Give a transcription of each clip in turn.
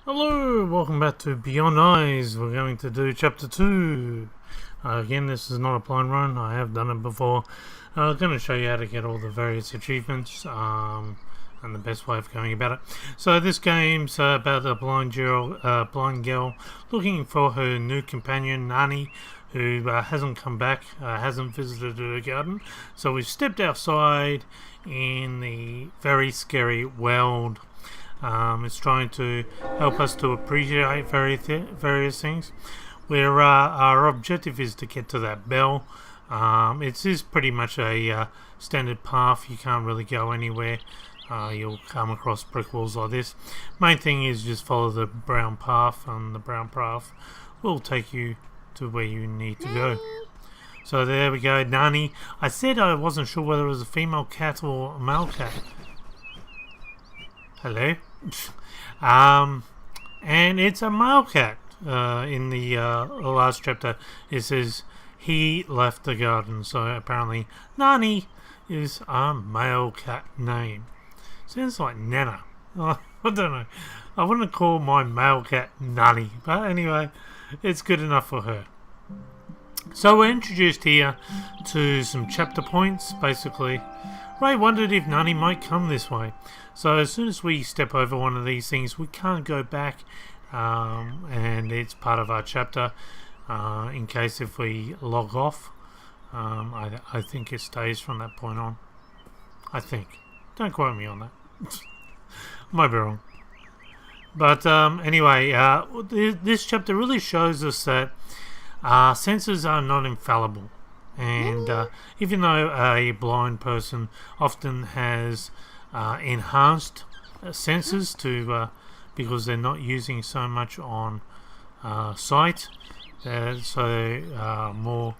Hello, welcome back to Beyond Eyes. We're going to do chapter 2. Again, this is not a blind run. I have done it before. I'm going to show you how to get all the various achievements and the best way of going about it. So this game's about a blind girl looking for her new companion, Nani, who hasn't come back, hasn't visited her garden. So we've stepped outside in the very scary world. It's trying to help us to appreciate various things. Where our objective is to get to that bell. It is pretty much a standard path. You can't really go anywhere. You'll come across brick walls like this. Main thing is just follow the brown path, and the brown path will take you to where you need to go. So there we go, Nani. I said I wasn't sure whether it was a female cat or a male cat. Hello. And it's a male cat. In the last chapter it says he left the garden, so apparently Nani is a male cat name. Sounds like Nana. I don't know. I wouldn't call my male cat Nani, but anyway, it's good enough for her. So we're introduced here to some chapter points. Basically, Ray wondered if Nani might come this way. So as soon as we step over one of these things, we can't go back, and it's part of our chapter. In case if we log off, I think it stays from that point on. I think. Don't quote me on that. Might be wrong. But anyway, this chapter really shows us that senses are not infallible. And even though a blind person often has enhanced senses to because they're not using so much on sight, so more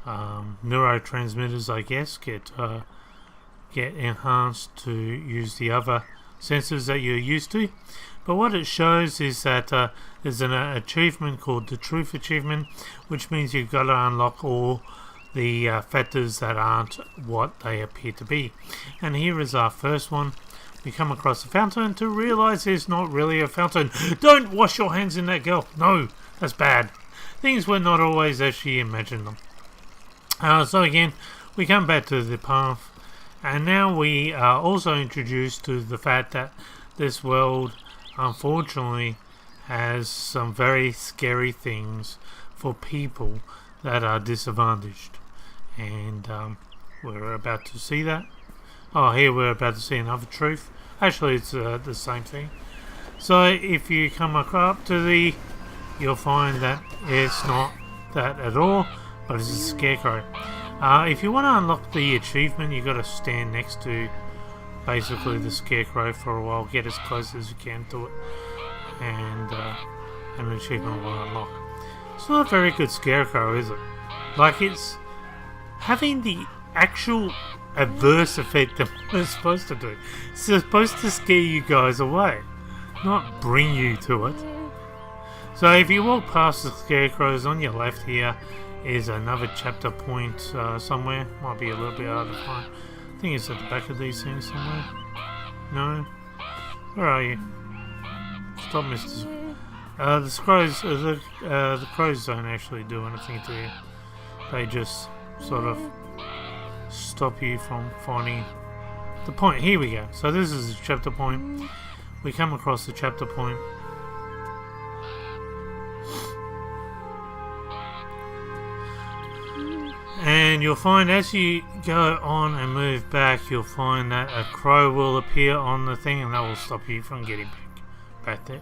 neurotransmitters, I guess, get enhanced to use the other senses that you're used to. But what it shows is that there's an achievement called the Truth Achievement, which means you've got to unlock all the factors that aren't what they appear to be. And here is our first one. We come across a fountain to realise it's not really a fountain. Don't wash your hands in that, girl. No, that's bad. Things were not always as she imagined them. So again, we come back to the path, and now we are also introduced to the fact that this world, unfortunately, has some very scary things for people that are disadvantaged. And we're about to see that. Oh, here we're about to see another truth. Actually, it's the same thing. So if you come up to you'll find that it's not that at all, but it's a scarecrow. If you want to unlock the achievement, you've got to stand next to basically the scarecrow for a while, get as close as you can to it, and an achievement will unlock. It's not a very good scarecrow, is it? Like, it's having the actual adverse effect that it's supposed to do. It's supposed to scare you guys away, not bring you to it. So if you walk past the scarecrows, on your left here is another chapter point somewhere. Might be a little bit hard to find. I think it's at the back of these things somewhere. No? Where are you? Stop, Mr. The crows don't actually do anything to you. They just sort of stop you from finding the point. Here we go. So this is a chapter point. We come across the chapter point. And you'll find as you go on and move back, you'll find that a crow will appear on the thing, and that will stop you from getting back there.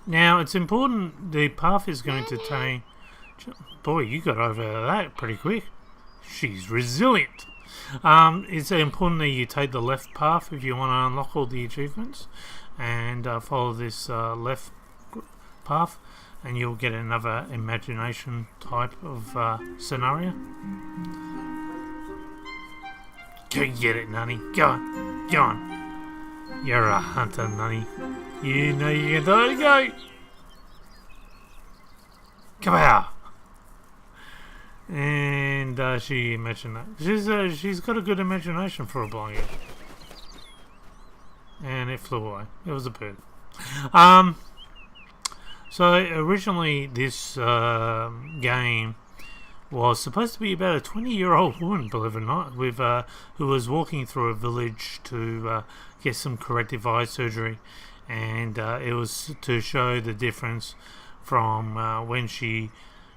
Now it's important, the path is going to take... Boy, you got over that pretty quick. She's resilient. It's important that you take the left path if you want to unlock all the achievements, and follow this left path, and you'll get another imagination type of scenario. Go get it, Nani. Go on. Go on. You're a hunter, Nani. You know you can do it. Go. Come out. And she imagined that. She's got a good imagination for a blind girl. and it flew away. It was a bird. So originally this game was supposed to be about a 20-year-old woman, believe it or not, with who was walking through a village to get some corrective eye surgery, and it was to show the difference from when she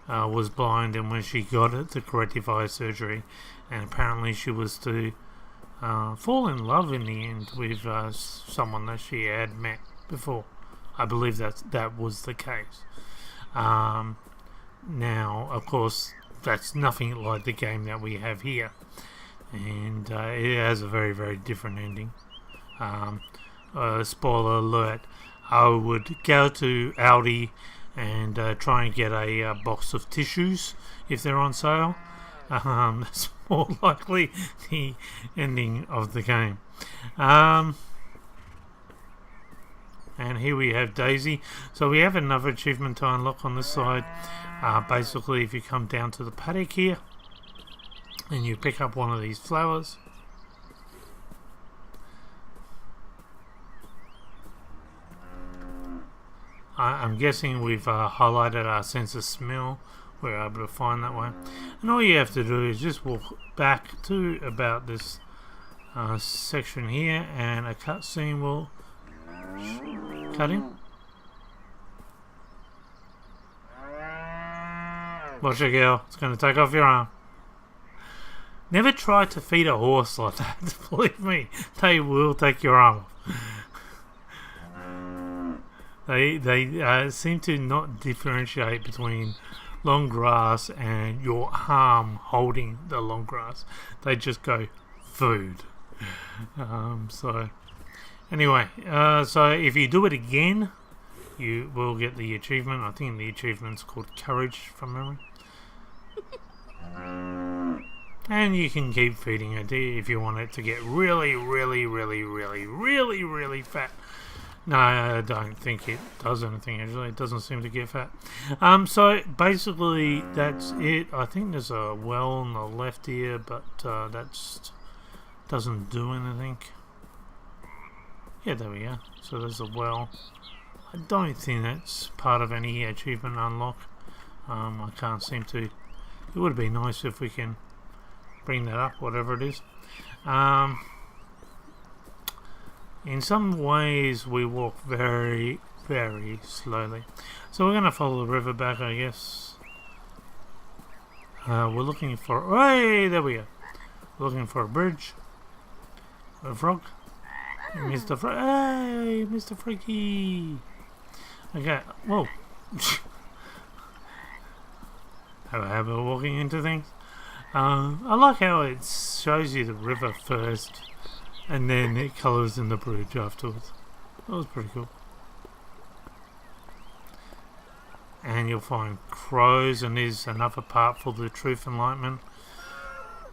was blind and when she got the corrective eye surgery, and apparently she was to fall in love in the end with someone that she had met before. I believe that was the case. Now, of course, that's nothing like the game that we have here, and it has a very, very different ending. Spoiler alert, I would go to Aldi and try and get a box of tissues if they're on sale. That's more likely the ending of the game. And here we have Daisy. So we have another achievement to unlock on this side. Basically, if you come down to the paddock here and you pick up one of these flowers, I'm guessing we've highlighted our sense of smell. We're able to find that one, and all you have to do is just walk back to about this section here, and a cutscene will cut in. Watch it, girl. It's going to take off your arm. Never try to feed a horse like that. Believe me, they will take your arm off. They seem to not differentiate between long grass and your arm holding the long grass. They just go food. So anyway, so if you do it again, you will get the achievement. I think the achievement's called Courage from memory. And you can keep feeding it if you want it to get really, really, really, really, really, really fat. No, I don't think it does anything actually. It doesn't seem to get fat. So basically that's it. I think there's a well on the left here, but that doesn't do anything. Yeah, there we go. So there's a well. I don't think that's part of any achievement unlock. I can't seem to. It would be nice if we can bring that up, whatever it is. In some ways we walk very, very slowly. So we're going to follow the river back, I guess. We're looking for... Hey, there we go. We're looking for a bridge. A frog. Mr. Frog. Hey, Mr. Freaky. Okay, whoa. Have a habit of walking into things. I like how it shows you the river first, and then it colours in the bridge afterwards. That was pretty cool. And you'll find crows, and there's another part for the truth enlightenment.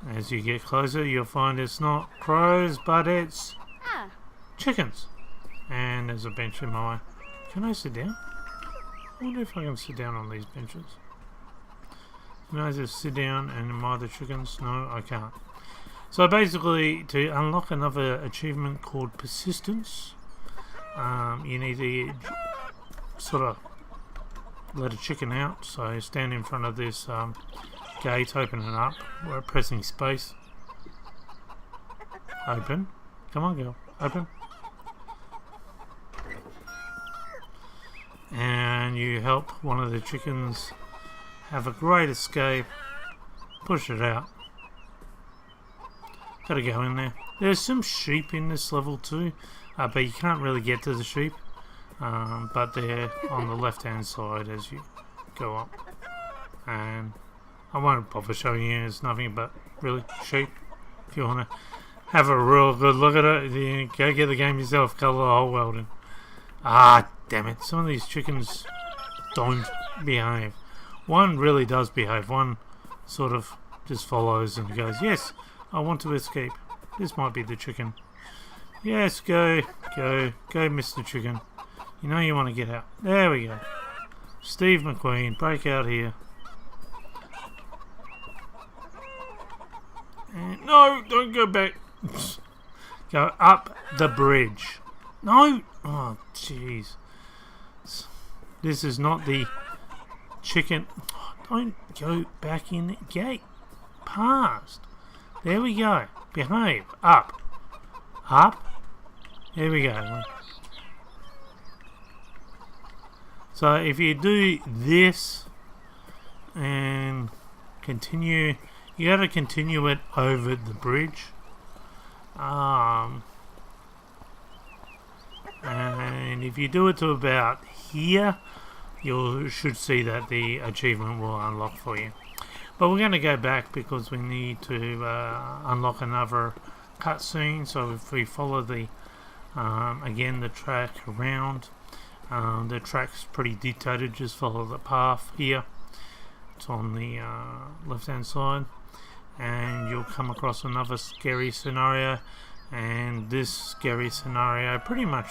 As you get closer, you'll find it's not crows, but it's chickens. And there's a bench in my way. Can I sit down? I wonder if I can sit down on these benches. Can I just sit down and admire the chickens? No, I can't. So basically, to unlock another achievement called Persistence, you need to sort of let a chicken out. So stand in front of this gate, open it up. We're pressing space. Open. Come on, girl. Open. And you help one of the chickens have a great escape. Push it out. Gotta go in there. There's some sheep in this level too, but you can't really get to the sheep. But they're on the left hand side as you go up. And I won't bother showing you, it's nothing but really sheep. If you want to have a real good look at it, you go get the game yourself, colour the whole world in. Ah, damn it. Some of these chickens don't behave. One really does behave. One sort of just follows and goes, yes, I want to escape. This might be the chicken. Yes, go, Mr. Chicken. You know you want to get out. There we go. Steve McQueen, break out here. And no, don't go back. Go up the bridge. No! Oh, jeez. This is not the chicken. Oh, don't go back in the gate. Past. There we go. Behave. Up. Up. There we go. So if you do this and continue, you got to continue it over the bridge. And if you do it to about here, you should see that the achievement will unlock for you. But we're going to go back because we need to unlock another cutscene. So if we follow the again the track around, the track's pretty dictated. Just follow the path here. It's on the left hand side, and you'll come across another scary scenario. And this scary scenario pretty much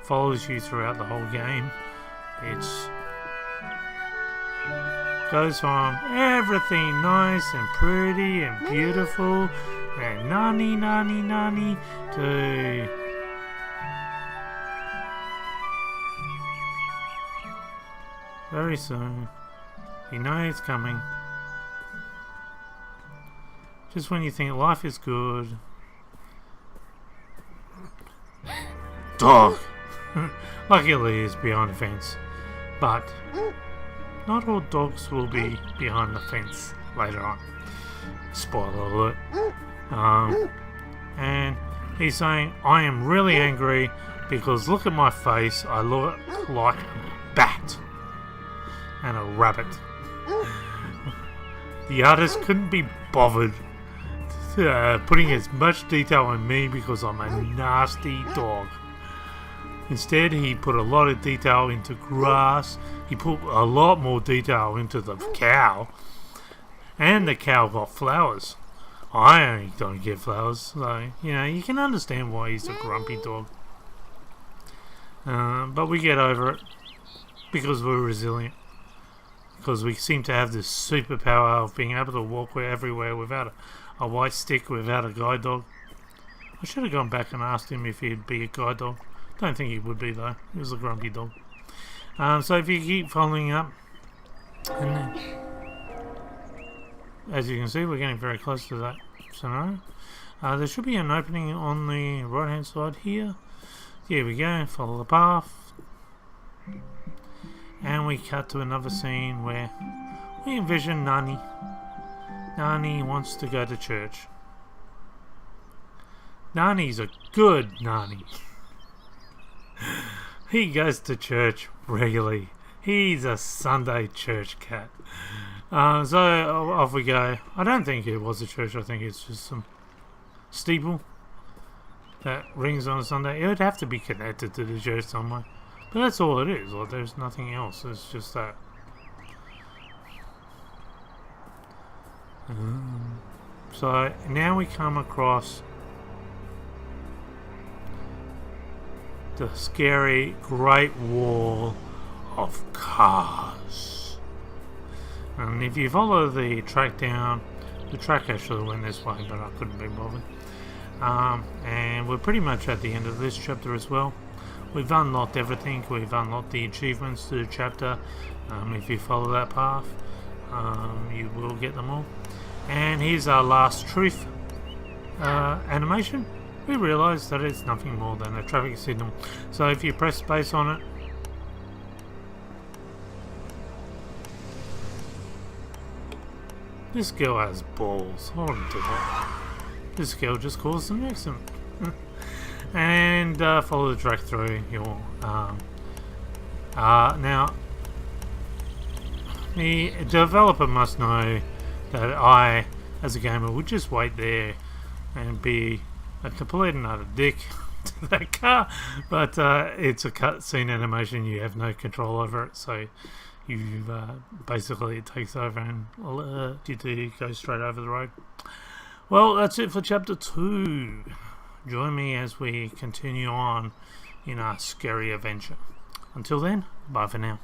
follows you throughout the whole game. It's goes from everything nice and pretty and beautiful and Nani to very soon. You know it's coming. Just when you think life is good. Dog! Luckily he's behind the fence. But not all dogs will be behind the fence later on. Spoiler alert. And he's saying, I am really angry because look at my face. I look like a bat and a rabbit. The artist couldn't be bothered putting as much detail on me because I'm a nasty dog. Instead, he put a lot of detail into grass. He put a lot more detail into the cow. And the cow got flowers. I don't get flowers. So, you know, you can understand why he's a grumpy dog. But we get over it because we're resilient. Because we seem to have this superpower of being able to walk everywhere without a white stick, without a guide dog. I should have gone back and asked him if he'd be a guide dog. Don't think he would be though. He was a grumpy dog. So if you keep following up, and then, as you can see, we're getting very close to that scenario. There should be an opening on the right hand side here. Here we go. Follow the path, and we cut to another scene where we envision Nani. Nani wants to go to church. Nani's a good Nani. He goes to church regularly. He's a Sunday church cat. So off we go. I don't think it was a church. I think it's just some steeple that rings on a Sunday. It would have to be connected to the church somewhere. But that's all it is. Like, there's nothing else. It's just that. So now we come across the scary Great Wall of Cars. And if you follow the track down, the track actually went this way, but I couldn't be bothered. And we're pretty much at the end of this chapter as well. We've unlocked everything. We've unlocked the achievements to the chapter. If you follow that path, you will get them all. And here's our last truth animation. We realise that it's nothing more than a traffic signal. So if you press space on it, this girl has balls. I wouldn't do that. This girl just caused an accident. And follow the track through. Now, the developer must know that I, as a gamer, would just wait there and be a complete and utter dick to that car, but it's a cutscene animation. You have no control over it, so you basically it takes over and you do go straight over the road. Well, that's it for chapter 2. Join me as we continue on in our scary adventure. Until then, bye for now.